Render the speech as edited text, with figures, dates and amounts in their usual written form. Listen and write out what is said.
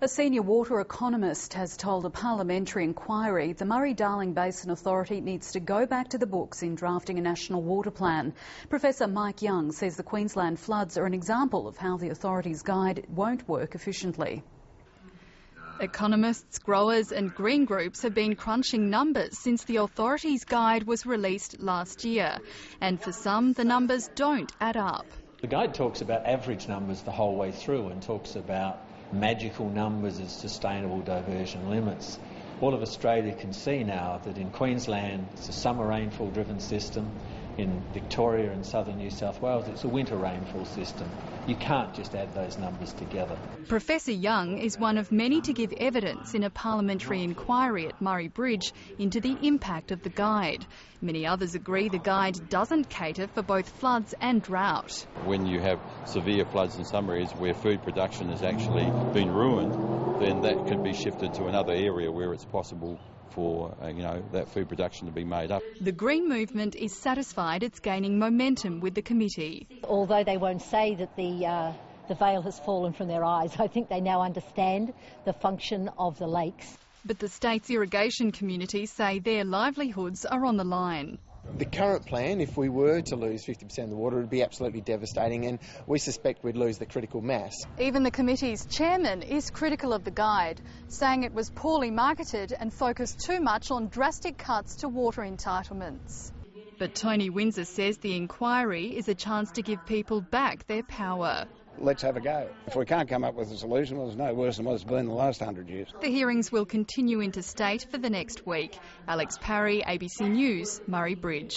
A senior water economist has told a parliamentary inquiry the Murray-Darling Basin Authority needs to go back to the books in drafting a national water plan. Professor Mike Young says the Queensland floods are an example of how the authority's guide won't work efficiently. Economists, growers and green groups have been crunching numbers since the authority's guide was released last year. And for some, the numbers don't add up. The guide talks about average numbers the whole way through and talks about magical numbers as sustainable diversion limits. All of Australia can see now that in Queensland it's a summer rainfall driven system, in Victoria and southern New South Wales it's a winter rainfall system. You can't just add those numbers together. Professor Young is one of many to give evidence in a parliamentary inquiry at Murray Bridge into the impact of the guide. Many others agree the guide doesn't cater for both floods and drought. When you have severe floods in some areas where food production has actually been ruined, then that could be shifted to another area where it's possible for that food production to be made up. The Green Movement is satisfied it's gaining momentum with the committee. Although they won't say that the veil has fallen from their eyes, I think they now understand the function of the lakes. But the state's irrigation communities say their livelihoods are on the line. The current plan, if we were to lose 50% of the water, would be absolutely devastating, and we suspect we'd lose the critical mass. Even the committee's chairman is critical of the guide, saying it was poorly marketed and focused too much on drastic cuts to water entitlements. But Tony Windsor says the inquiry is a chance to give people back their power. Let's have a go. If we can't come up with a solution, well, it's no worse than what it's been the last 100 years. The hearings will continue interstate for the next week. Alex Parry, ABC News, Murray Bridge.